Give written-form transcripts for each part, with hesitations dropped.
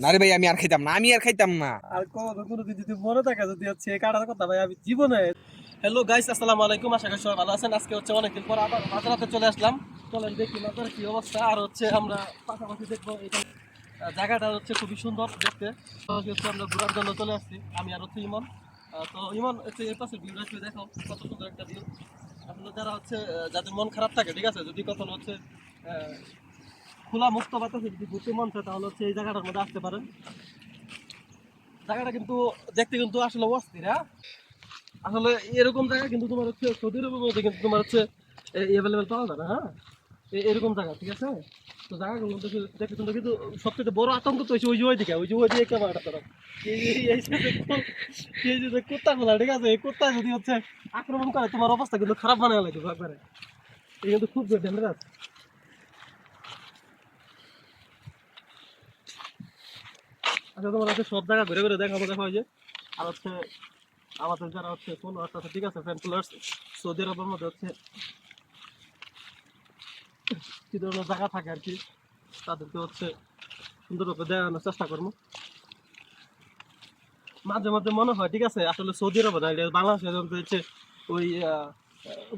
না রে ভাই, আমি আর খাইতাম না। আর কোনো দিন যদি মনে থাকে যদি হচ্ছে এই কাটার কথা ভাই আমি জীবনে। হ্যালো গাইস, আসসালামু আলাইকুম, আশা করি সবাই ভালো আছেন। আজকে হচ্ছে অনেকদিন পর আবার মাঝরাতে চলে আসলাম। চলেন দেখি মাঝরাতে কি অবস্থা। আর হচ্ছে আমরা পাশাপাশি দেখবো এটা জায়গাটা হচ্ছে খুবই সুন্দর দেখতে। তো হচ্ছে আমরা ঘোরার জন্য চলে আসছি, আমি আর হচ্ছে ইমন। তো ইমন হচ্ছে এর পাশে ভিউটা একটু দেখো, কত সুন্দর একটা ভিউ। আসলে যারা হচ্ছে যাদের মন খারাপ থাকে, ঠিক আছে, যদি কখনো হচ্ছে খোলা মুক্ত বাতাসে যদি ঘুরতে মন চায় তাহলে হচ্ছে এই জায়গাটার মধ্যে আসতে পারেন। জায়গাটা কিন্তু দেখতে কিন্তু আসলে অস্থির, হ্যাঁ। আসলে এরকম জায়গা কিন্তু তোমার হচ্ছে সৌদি আরবের মধ্যে কিন্তু তোমার হচ্ছে অ্যাভেলেবেল পাওয়া যাবে, হ্যাঁ। এরকম জায়গা, ঠিক আছে। তো জায়গাগুলো দেখতে সুন্দর, কিন্তু সবথেকে বড় আতঙ্ক তো হচ্ছে ওই যে ক্যামেরাটা তারা এই যে কুত্তা গুলা, ঠিক আছে, এই কুত্তা যদি হচ্ছে আক্রমণ করে তোমার অবস্থা কিন্তু খারাপ বানায় লাগবে একবারে। এই কিন্তু খুব ডেঞ্জারাস। আচ্ছা, তোমার হচ্ছে সব জায়গা ঘুরে ঘুরে দেখা হয় যে। আর হচ্ছে আমাদের যারা হচ্ছে ফলোয়ার্স আছে, ঠিক আছে, ফ্যান ফলোয়ার্স, সৌদি আরবের মধ্যে হচ্ছে কি ধরনের জায়গা থাকে আর কি, তাদেরকে হচ্ছে সুন্দরভাবে দেখানোর চেষ্টা করবো। মাঝে মাঝে মনে হয়, ঠিক আছে, আসলে সৌদি আরব না, এটা বাংলাদেশে হচ্ছে ওই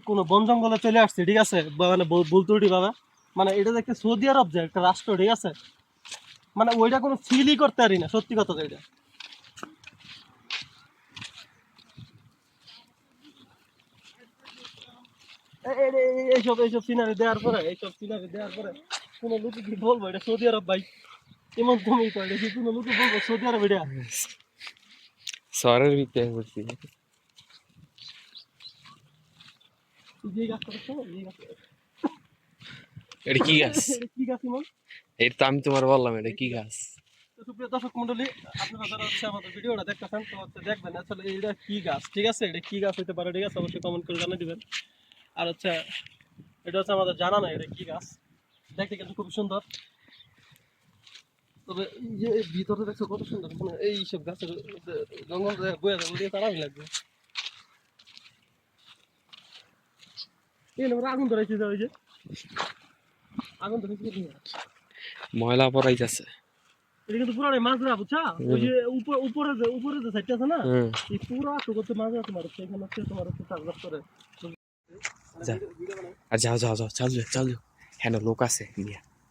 কোনো বন জঙ্গলে চলে আসছে, ঠিক আছে, মানে ভুল ত্রুটি ভাবে। মানে এটা দেখতে সৌদি আরব যে একটা রাষ্ট্র, ঠিক আছে, মানে ওইটা কোনো ফিলই করতে পারি না, সত্যি কথা যেটা। এইসব এইসব সিনারি দেওয়ার পরে কোনো লোকে কি বলবো এটা সৌদি আরব ভাই। এমন তুমি তো এটা কি কোনো লোকে বলবো সৌদি আরব এটা। শহরের ভিতরে বলছি। যে গাছটা দেখছো, এই গাছটা এটা কি গাছ? এটা কি গাছ ইমন? এটা তো আমি তোমার বললাম, এটা কি গাছ? তো সুপ্রিয় দর্শক মন্ডলী, আপনারা যারা হচ্ছে আমাদের ভিডিওটা দেখতেছেন তো হচ্ছে দেখবেন আসলে এটা কি গাছ, ঠিক আছে, এটা কি গাছ হতে পারে, ঠিক আছে, অবশ্যই কমেন্ট করে জানিয়ে দিবেন। আর হচ্ছে এটা হচ্ছে আমাদের জানা নাই এটা কি গাছ, দেখতে কিন্তু খুব সুন্দর। তবে এই যে ভিতরে দেখছো কত সুন্দর, মানে এইসব গাছের জঙ্গল বয়ে যাবো দিয়ে তারাই লাগবে। এই আমরা আগুন ধরাইছি, ওই যে আগুন ধরেছি। ময়লা পড়াইতেছে। এটা কিন্তু পুরো মাজরা, বুঝছা, ওই যে উপরে যে সাইডটা আছে না, এই পুরা তো করতে মাজরা তোমার হচ্ছে এখানে হচ্ছে তোমার হচ্ছে চাষবাস করে। আর যাও যাও যাও, চালু চালু, হ্যাঁ লোক আছে।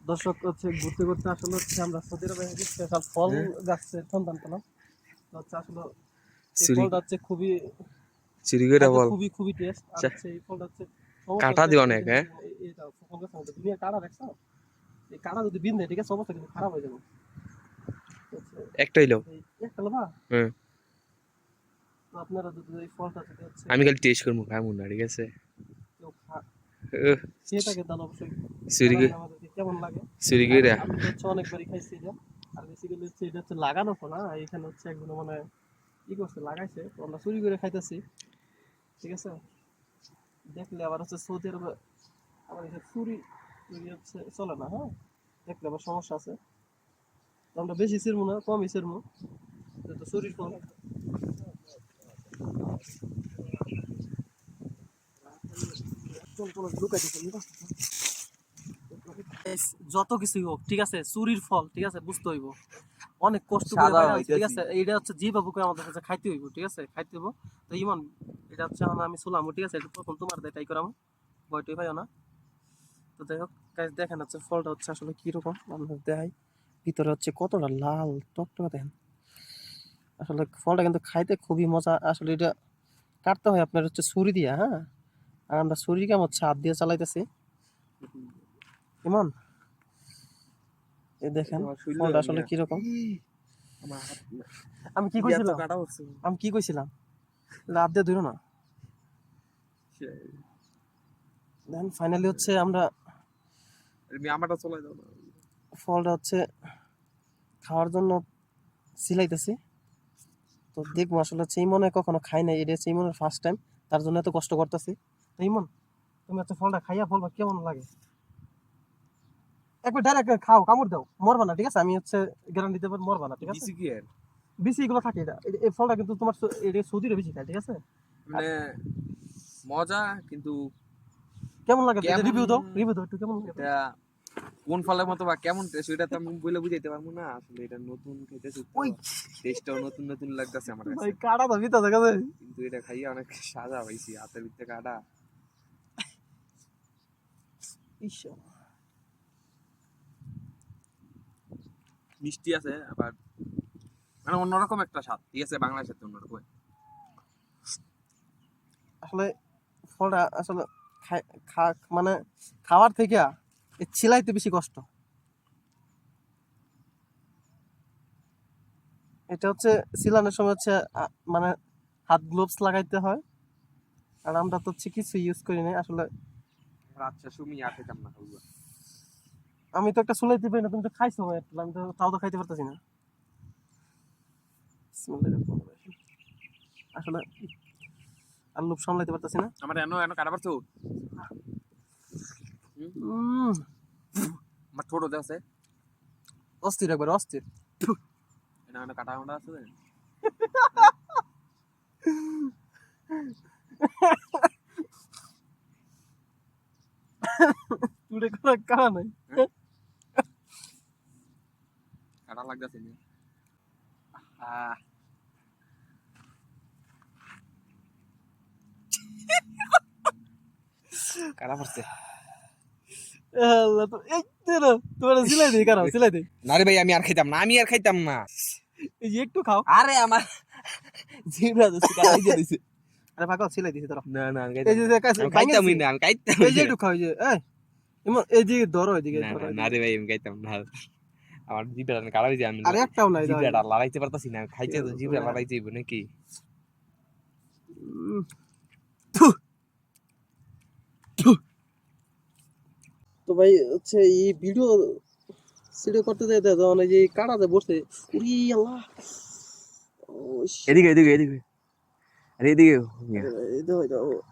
দর্শক হচ্ছে ঘুরতে ঘুরতে আসলে হচ্ছে আমরা সৌদি আরবে স্পেশাল ফল গাছের সন্ধান পেলাম। তো হচ্ছে আসলে এই ফলটা হচ্ছে খুবই চুরি করে বল। খুবই খুবই টেস্ট। আর হচ্ছে এই ফলটা হচ্ছে কাটা দিও অনেক, হ্যাঁ। এটা ফল গাছের মধ্যে দুনিয়া কাটা দেখছো, এই কাটা যদি বিন্ধে, ঠিক আছে, অবস্থা কিন্তু খারাপ হয়ে যাবে। একটাই লোক। একটা লোভা। হ্যাঁ, তো আপনারা যদি এই ফলটা যদি হচ্ছে আমি খালি টেস্ট করবো, খাবো না, ঠিক আছে। কেউ সেটাকে তাহলে অবশ্যই চুরি করে, জানাবেন আমাদেরকে কেমন লাগে। চুরি করে। আমি তো হচ্ছে অনেকবারই খাইছি এটা। আর বেসিক্যালি হচ্ছে এটা হচ্ছে লাগানো তো না, এখানে হচ্ছে একজন মানে ই করছে, লাগাইছে, তো আমরা চুরি করে খাইতেছি, ঠিক আছে। দেখলে আবার হচ্ছে সৌদি আরবে আবার এসব চুরি চুরি হচ্ছে চলে না, হ্যাঁ, দেখলে আবার সমস্যা আছে। তো আমরা বেশি ছিড়বো না, কমই ছিড়বো, যেহেতু চুরির ফল। যত কিছুই হোক, ঠিক আছে, চুরির ফল, ঠিক আছে, বুঝতে হইব, অনেক কষ্ট করে বাইরে হইছে, ঠিক আছে। এইটা হচ্ছে জি বাবুকে আমাদের কাছে খাইতে হইব, ঠিক আছে, খাইতে হইব। তো ইমন, এটা হচ্ছে আমি শুনলাম, ঠিক আছে, এটা প্রথম তোমার দিয়ে ট্রাই করাম, ভয়টই পাইও না। তো যাই হোক গাইস, দেখেন হচ্ছে ফলটা হচ্ছে আসলে কিরকম, আমরা দেখাই। ভিতরে হচ্ছে কতটা লাল টকটকা, দেখেন। আসলে ফলটা কিন্তু খাইতে খুবই মজা। আসলে এটা কাটতে হয় আপনার হচ্ছে ছুরি দিয়ে, হ্যাঁ। আর আমরা ছুরি কেমন হচ্ছে হাত দিয়ে চালাইতেছি। ইমন, এই দেখেন ফলটা আসলে কিরকম। আমি কি কইছিলাম, লাভ দিয়ে ধরো না। দেন ফাইনালি হচ্ছে আমরা আমারটা চলে যাও না। ফলটা হচ্ছে খাওয়ার জন্য সিলাইতেছি। তো দেখবো আসলে হচ্ছে ইমনে কখনো খাই নাই, এটা হচ্ছে ইমনের ফার্স্ট টাইম, তার জন্য এত কষ্ট করতেছি। তো ইমন, তুমি হচ্ছে ফলটা খাইয়া বলবা কেমন লাগে। একবার ডাইরেক্ট খাও, কামড় দাও, মরবা না, ঠিক আছে, আমি হচ্ছে গ্যারান্টি দেবো মরবা না, ঠিক আছে। বিসি এগুলো থাকে, এটা এই ফলটা কিন্তু তোমার এটা সৌদিরে বেশি খায়, ঠিক আছে। মানে মজা, কিন্তু কেমন লাগে রিভিউ দাও একটু, কেমন লাগে। কোন ফলের মতো বা কেমন টেস্ট ওইটা তো আমি বলে বুঝাইতে পারবো না আসলে এটা নতুন খাইতেছি তো ওই টেস্টটাও নতুন নতুন লাগতেছে আমার ভাই কাছে কাটা তো ভিতরে কাছে কিন্তু এটা খাইয়া অনেক সাজা পাইছি হাতের ভিতরে কাটা ইস মিষ্টি আছে আবার মানে অন্যরকম একটা স্বাদ ঠিক আছে বাংলাদেশের তো অন্যরকম আসলে ফলটা আসলে মানে খাওয়ার থেকে এই ছিলাইতে বেশি কষ্ট। এটা হচ্ছে সিলানোর সময় হচ্ছে মানে হাত গ্লোভস লাগাইতে হয়, আর আমরা তো হচ্ছে কিছু ইউজ করি না আসলে। আচ্ছা সুমি আর খেতাম না খাবো আমি তো একটা সুলাইতে পারি না, তুমি তো খাইছো ভাই একটা, আমি তো তাও তো খাইতে পারতেছি না। আসলে আর লোভ সামলাইতে পারতেছি না। আমার এনো এনো কাটা পারছো উম, আমার ছোট আছে অস্থির একবার অস্থির। এনো এনো কাটা কাটা আছে তুই করা কারা নাই কাটা লাগতেছে কাটা পড়ছে আল্লাহ, তো এই দেখো তোমার সিলাই দিই, কারো সিলাই দিই, না রে ভাই আমি আর খাইতাম না এই যে একটু খাও। আরে আমার জিবরা তো কাটাই দিয়ে দিছে আরে পাগল সিলাই দিছি ধরো। না না আমি এই যে খাইতামই না আমি খাইতাম এই যে একটু খাও, এই যে এই যে ধরো, এদিকে না ধরো, না রে ভাই আমি খাইতাম না আমার জিবরা কাটা দিছে আমি আরে একটাও নাই দাও। জিবরাটা লড়াইতে পারতাছি না খাইতে তো জিবরা লড়াই যাইব নাকি তো ভাই হচ্ছে এই ভিডিও করতে যেতে যখন এই যে কাটাতে বসে, উরি আল্লাহ, ও এদিকে এদিকে এদিকে আরে এদিকে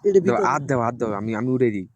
এটা হাত দাও আমি উড়ে দিই